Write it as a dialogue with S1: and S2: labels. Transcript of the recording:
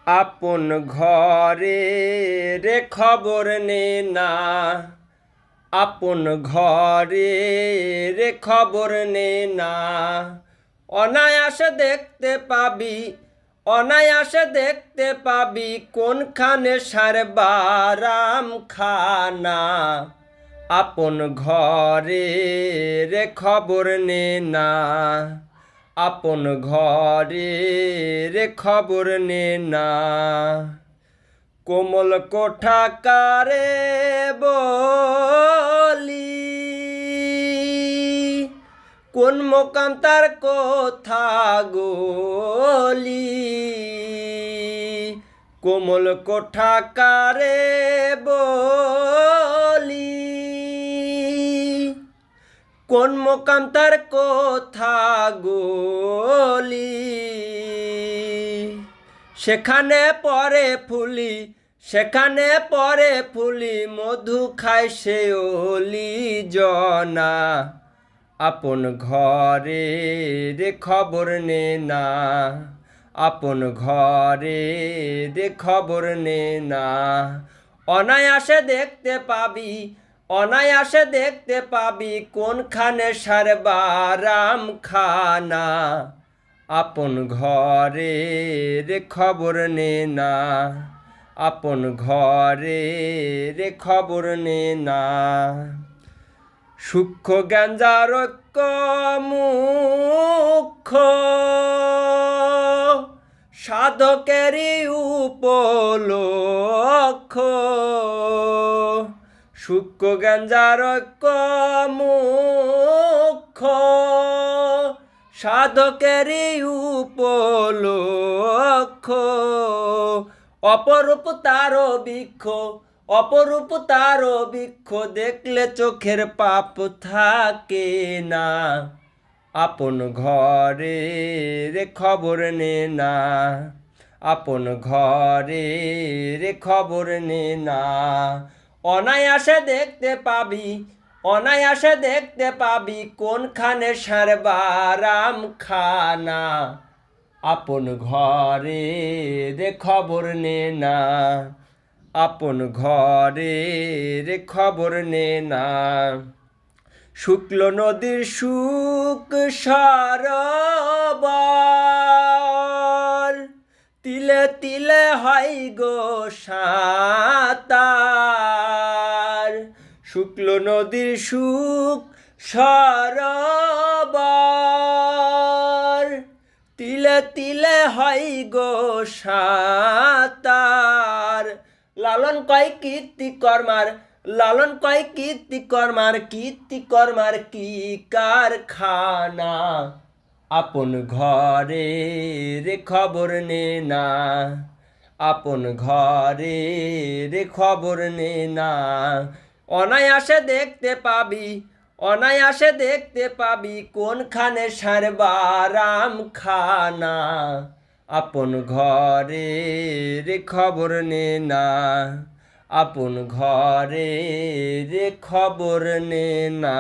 S1: আপন ঘরে রে খবর নে না, আপন ঘরে রে খবর নে না। অনায়াসে দেখতে পাবি, অনায়াসে দেখতে পাবি কোনখানে সারবারাম খানা। আপন ঘরে রে খবর নে না, আপন ঘরে রে খবর নে না। কোমল কোঠা কারে বলি, কোন মোকাম তার কোথা গলি। কোমল কোঠা কারে বলি, কোন মোকাম তার কোথা গলি। সেখানে পরে ফুলি, সেখানে পরে ফুলি, মধু খায় সে ওলি জনা। আপন ঘরে রে খবর নে না, আপন ঘরে রে খবর নে না। অনায়াসে দেখতে পাবি, অনায়াসে দেখতে পাবি কোনখানে সারবারাম খানা। আপন ঘরে রে খবর নে না, আপন ঘরে রে খবর নে না। সূক্ষ্ম জ্ঞানজারক্য মুখ্য, সাধকেরই উপলক্ষ। সূক্ষ্ম জ্ঞানজারক্য মুখ্য, সাধকেরই উপলক্ষ। অপরূপ তার বৃক্ষ, অপরূপ তার বৃক্ষ, দেখলে চোখের পাপ থাকে না। আপন ঘরে রে খবর নে না, আপন ঘরে রে খবর নে না। অনায়াসে দেখতে পাবি, অনায়াসে দেখতে পাবি কোনখানে সারবারাম খানা। আপন ঘরে রে খবর নে না, আপন ঘরে রে খবর নে না। শুক্ল নদীর সুখ সরোবর, তিলে তিলে হয় গো সাঁতার। শুক্ল নদীর সুখ সরোবর, তিলে তিলে হয় গো সাঁতার। লালন কয় কীর্তি কর্মার, লালন কয় কীর্তি কর্মার, কীর্তি কর্মার কি কারখানা। আপন ঘরে রে খবর নে না, আপন ঘরে রে খবর নে না। অনায়াসে দেখতে পাবি, অনায়াসে দেখতে পাবি কোনখানে সারবারাম খানা। আপন ঘরে রে খবর নে না, আপন ঘরে রে খবর নে না।